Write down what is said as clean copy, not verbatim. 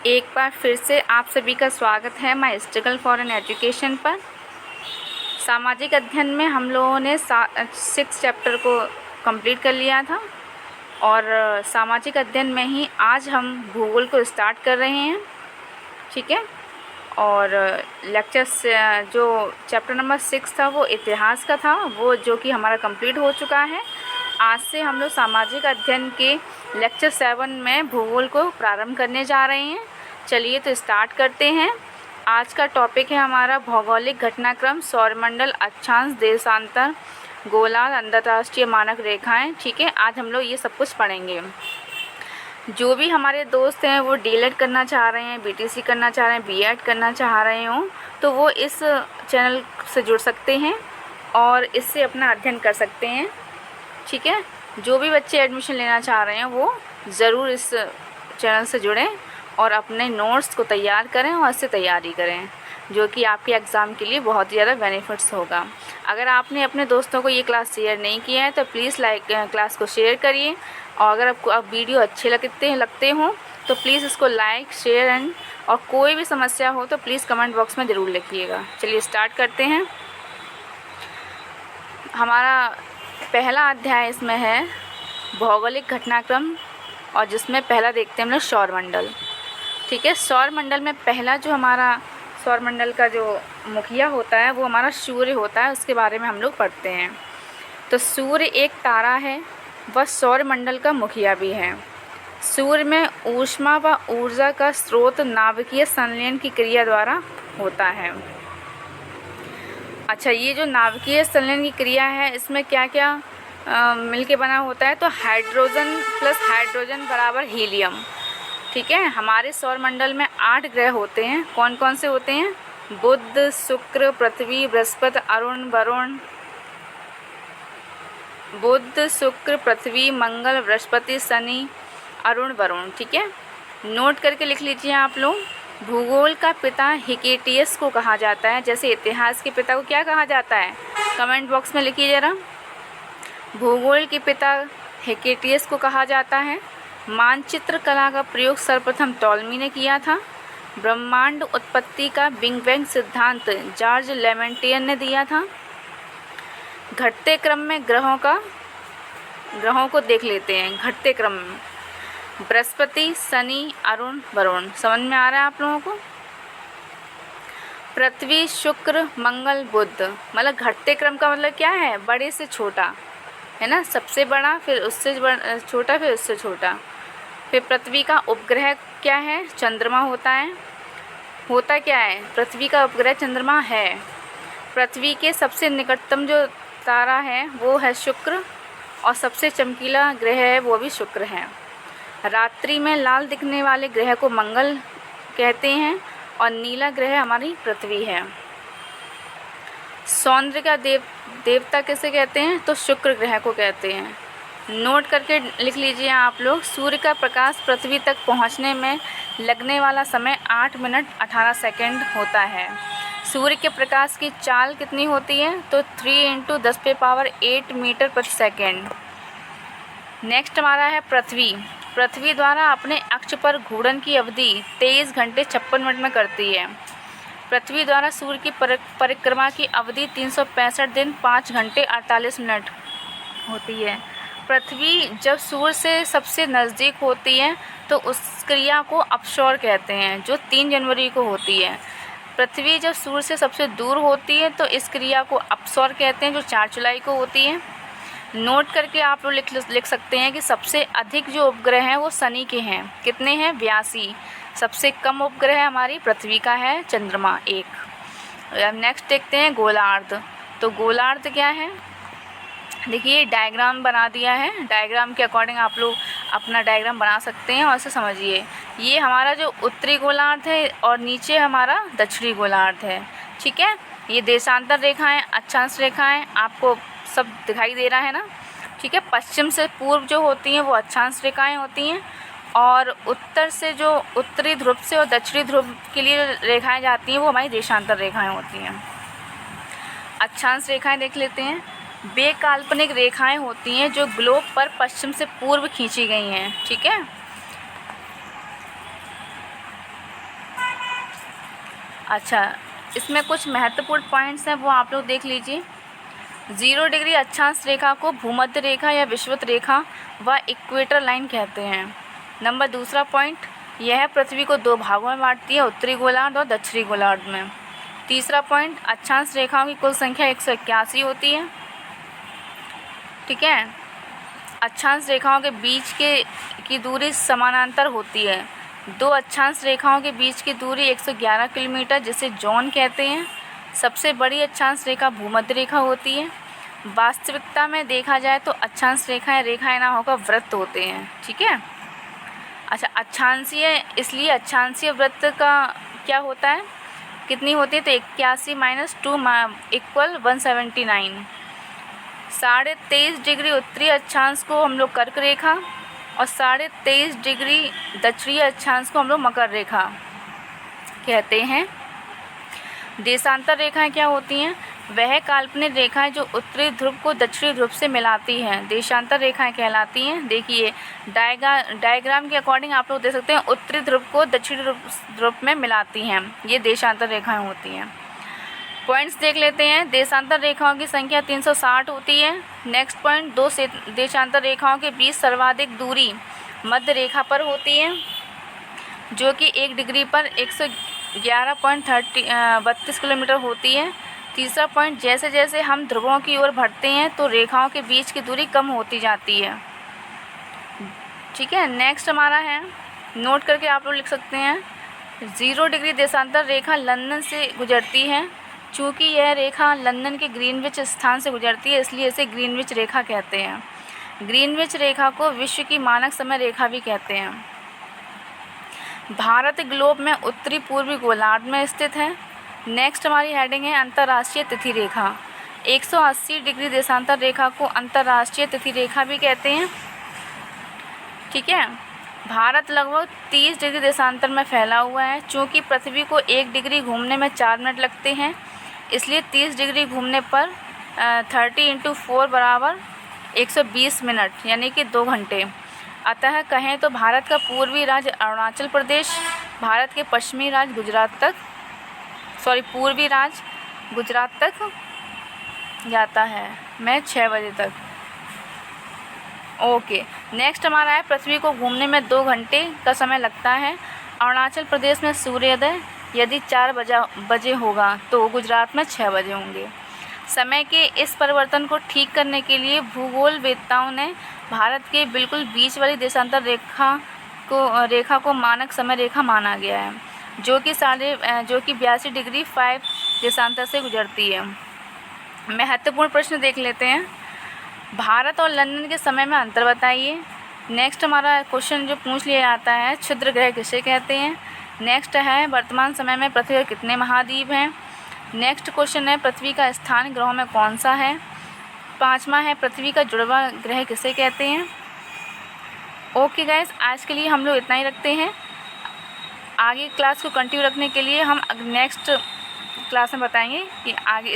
एक बार फिर से आप सभी का स्वागत है my struggle for an education पर। सामाजिक अध्ययन में हम लोगों ने 6 चैप्टर को कंप्लीट कर लिया था और सामाजिक अध्ययन में ही आज हम भूगोल को स्टार्ट कर रहे हैं। ठीक है, और लेक्चर जो चैप्टर नंबर 6 था वो इतिहास का था, वो जो कि हमारा कंप्लीट हो चुका है। आज से हम लोग सामाजिक अध्ययन के लेक्चर 7 में भूगोल को प्रारंभ करने जा रहे हैं। चलिए तो स्टार्ट करते हैं। आज का टॉपिक है हमारा भौगोलिक घटनाक्रम, सौरमंडल, अक्षांश, देशांतर, गोलार्ध, अंतर्राष्ट्रीय मानक रेखाएं। ठीक है, आज हम लोग ये सब कुछ पढ़ेंगे। जो भी हमारे दोस्त हैं वो डीएलएड करना चाह रहे हैं, बीटीसी करना चाह रहे हैं, बीएड करना चाह रहे हों तो वो इस चैनल से जुड़ सकते हैं और इससे अपना अध्ययन कर सकते हैं। ठीक है, जो भी बच्चे एडमिशन लेना चाह रहे हैं वो ज़रूर इस चैनल से जुड़ें और अपने नोट्स को तैयार करें और इससे तैयारी करें, जो कि आपके एग्ज़ाम के लिए बहुत ही ज़्यादा बेनिफिट्स होगा। अगर आपने अपने दोस्तों को ये क्लास शेयर नहीं किया है तो प्लीज़ क्लास को शेयर करिए, और अगर आपको वीडियो अच्छे लगते हों तो प्लीज़ इसको लाइक, शेयर एंड, और कोई भी समस्या हो तो प्लीज़ कमेंट बॉक्स में ज़रूर लिखिएगा। चलिए स्टार्ट करते हैं। हमारा पहला अध्याय इसमें है भौगोलिक घटनाक्रम, और जिसमें पहला देखते हैं हम लोग सौरमंडल। ठीक है, सौरमंडल में पहला जो हमारा सौरमंडल का जो मुखिया होता है वो हमारा सूर्य होता है, उसके बारे में हम लोग पढ़ते हैं। तो सूर्य एक तारा है, वह सौरमंडल का मुखिया भी है। सूर्य में ऊष्मा व ऊर्जा का स्रोत नाभिकीय संलयन की क्रिया द्वारा होता है। अच्छा, ये जो नाभिकीय संलयन की क्रिया है इसमें क्या क्या मिलके बना होता है, तो हाइड्रोजन प्लस हाइड्रोजन बराबर हीलियम। ठीक है, हमारे सौरमंडल में 8 ग्रह होते हैं। कौन कौन से होते हैं? बुध, शुक्र, पृथ्वी, बृहस्पति, अरुण, वरुण। बुध, शुक्र, पृथ्वी, मंगल, बृहस्पति, शनि, अरुण, वरुण। ठीक है, नोट करके लिख लीजिए आप लोग। भूगोल का पिता हिकेटियस को कहा जाता है। जैसे इतिहास के पिता को क्या कहा जाता है, कमेंट बॉक्स में लिखिए ज़रा। भूगोल के पिता हिकेटियस को कहा जाता है। मानचित्र कला का प्रयोग सर्वप्रथम टॉलमी ने किया था। ब्रह्मांड उत्पत्ति का बिग बैंग सिद्धांत जॉर्ज लेमेंटियन ने दिया था। घटते क्रम में ग्रहों को देख लेते हैं। घटते क्रम में बृहस्पति, शनि, अरुण, वरुण। समझ में आ रहा है आप लोगों को? पृथ्वी, शुक्र, मंगल, बुध। मतलब घटते क्रम का मतलब क्या है? बड़े से छोटा, है ना, सबसे बड़ा, फिर उससे छोटा, फिर उससे छोटा। फिर पृथ्वी का उपग्रह क्या है? चंद्रमा होता है। होता क्या है? पृथ्वी का उपग्रह चंद्रमा है। पृथ्वी के सबसे निकटतम जो तारा है वो है शुक्र, और सबसे चमकीला ग्रह है वो भी शुक्र है। रात्रि में लाल दिखने वाले ग्रह को मंगल कहते हैं, और नीला ग्रह हमारी पृथ्वी है। सौंदर्य का देवता किसे कहते हैं? तो शुक्र ग्रह को कहते हैं। नोट करके लिख लीजिए आप लोग। सूर्य का प्रकाश पृथ्वी तक पहुंचने में लगने वाला समय 8 मिनट 18 सेकंड होता है। सूर्य के प्रकाश की चाल कितनी होती है? तो 3 × 10⁸ मीटर प्रति सेकेंड। नेक्स्ट हमारा है पृथ्वी। पृथ्वी द्वारा अपने अक्ष पर घूर्णन की अवधि 23 घंटे 56 मिनट में करती है। पृथ्वी द्वारा सूर्य की परिक्रमा की अवधि 365 दिन 5 घंटे 48 मिनट होती है। पृथ्वी जब सूर्य से सबसे नज़दीक होती है तो उस क्रिया को अपसौर कहते हैं, जो 3 जनवरी को होती है। पृथ्वी जब सूर्य से सबसे दूर होती है तो इस क्रिया को अपसौर कहते हैं, जो 4 जुलाई को होती है। नोट करके आप लोग लिख सकते हैं कि सबसे अधिक जो उपग्रह हैं वो शनि के हैं। कितने हैं? 82। सबसे कम उपग्रह हमारी पृथ्वी का है, चंद्रमा 1। अब नेक्स्ट देखते हैं गोलार्ध। तो गोलार्ध क्या है? देखिए डायग्राम बना दिया है। डायग्राम के अकॉर्डिंग आप लोग अपना डायग्राम बना सकते हैं और इसे समझिए। ये हमारा जो उत्तरी गोलार्ध है और नीचे हमारा दक्षिणी गोलार्ध है। ठीक है, ये देशांतर रेखाएं, अक्षांश रेखाएं आपको सब दिखाई दे रहा है ना। ठीक है, पश्चिम से पूर्व जो होती हैं वो अक्षांश रेखाएं होती हैं, और उत्तर से जो उत्तरी ध्रुव से और दक्षिणी ध्रुव के लिए रेखाएं जाती हैं वो हमारी देशांतर रेखाएं होती हैं। अक्षांश रेखाएं देख लेते हैं। वे काल्पनिक रेखाएं होती हैं जो ग्लोब पर पश्चिम से पूर्व खींची गई हैं। ठीक है, अच्छा, इसमें कुछ महत्वपूर्ण पॉइंट्स हैं, वो आप लोग देख लीजिए। 0 डिग्री अक्षांश रेखा को भूमध्य रेखा या विषुवत रेखा व इक्वेटर लाइन कहते हैं। नंबर दूसरा पॉइंट, यह पृथ्वी को 2 भागों में बांटती है, उत्तरी गोलार्ध और दक्षिणी गोलार्ध में। तीसरा पॉइंट, अक्षांश रेखाओं की कुल संख्या 181 होती है। ठीक है, अक्षांश रेखाओं के बीच की दूरी समानांतर होती है। 2 अक्षांश रेखाओं के बीच की दूरी 111 किलोमीटर, जिसे ज़ोन कहते हैं। सबसे बड़ी अक्षांश रेखा भूमध्य रेखा होती है। वास्तविकता में देखा जाए तो अक्षांश रेखाएं ना होकर वृत्त होते हैं। ठीक है, अच्छा, अक्षांशीय, इसलिए अक्षांशीय वृत्त का क्या होता है, कितनी होती है, तो 81 - 2 = 179। 23.5 डिग्री उत्तरी अक्षांश को हम लोग कर्क रेखा और 23.5 डिग्री दक्षिणी अक्षांश को हम लोग मकर रेखा कहते हैं। देशांतर रेखाएं क्या होती हैं, वह काल्पनिक रेखाएं जो उत्तरी ध्रुव को दक्षिणी ध्रुव से मिलाती हैं, देशांतर रेखाएं कहलाती हैं। देखिए डायग्राम के अकॉर्डिंग आप लोग देख सकते हैं, उत्तरी ध्रुव को दक्षिणी ध्रुव में मिलाती हैं, ये देशांतर रेखाएं होती हैं। पॉइंट्स देख लेते हैं। देशांतर रेखाओं की संख्या 360 होती है। नेक्स्ट पॉइंट, 2 देशांतर रेखाओं के बीच सर्वाधिक दूरी मध्य रेखा पर होती है, जो कि 1 डिग्री पर 111.32 किलोमीटर होती है। तीसरा पॉइंट, जैसे जैसे हम ध्रुवों की ओर बढ़ते हैं तो रेखाओं के बीच की दूरी कम होती जाती है। ठीक है, नेक्स्ट हमारा है, नोट करके आप लोग लिख सकते हैं। 0 डिग्री देशांतर रेखा लंदन से गुजरती है। चूँकि यह रेखा लंदन के ग्रीनविच स्थान से गुजरती है, इसलिए इसे ग्रीनविच रेखा कहते हैं। ग्रीनविच रेखा को विश्व की मानक समय रेखा भी कहते हैं। भारत ग्लोब में उत्तरी पूर्वी गोलार्ध में स्थित है। नेक्स्ट हमारी हेडिंग है अंतर्राष्ट्रीय तिथि रेखा। 180 डिग्री देशांतर रेखा को अंतर्राष्ट्रीय तिथि रेखा भी कहते हैं। ठीक है, भारत लगभग 30 डिग्री देशांतर में फैला हुआ है। चूँकि पृथ्वी को 1 डिग्री घूमने में 4 मिनट लगते हैं, इसलिए 30 डिग्री घूमने पर 30 × 4 = 120 मिनट, यानी कि 2 घंटे। अतः कहें तो भारत का पूर्वी राज्य अरुणाचल प्रदेश भारत के पश्चिमी राज्य पूर्वी राज्य गुजरात तक जाता है मैं 6 बजे तक। ओके, नेक्स्ट हमारा है, पृथ्वी को घूमने में 2 घंटे का समय लगता है। अरुणाचल प्रदेश में सूर्योदय यदि 4 बजे होगा तो गुजरात में 6 बजे होंगे। समय के इस परिवर्तन को ठीक करने के लिए भूगोलवेत्ताओं ने भारत के बिल्कुल बीच वाली देशांतर रेखा को मानक समय रेखा माना गया है, जो कि 82 डिग्री 5 देशांतर से गुजरती है। महत्वपूर्ण प्रश्न देख लेते हैं। भारत और लंदन के समय में अंतर बताइए। नेक्स्ट हमारा क्वेश्चन जो पूछ लिया जाता है, क्षुद्र ग्रह किसे कहते हैं। नेक्स्ट है, वर्तमान समय में पृथ्वी पर कितने महाद्वीप हैं। नेक्स्ट क्वेश्चन है, पृथ्वी का स्थान ग्रहों में कौन सा है। 5वां है, पृथ्वी का जुड़वा ग्रह किसे कहते हैं। ओके गाइस, आज के लिए हम लोग इतना ही रखते हैं। आगे क्लास को कंटिन्यू रखने के लिए हम नेक्स्ट क्लास में बताएंगे कि आगे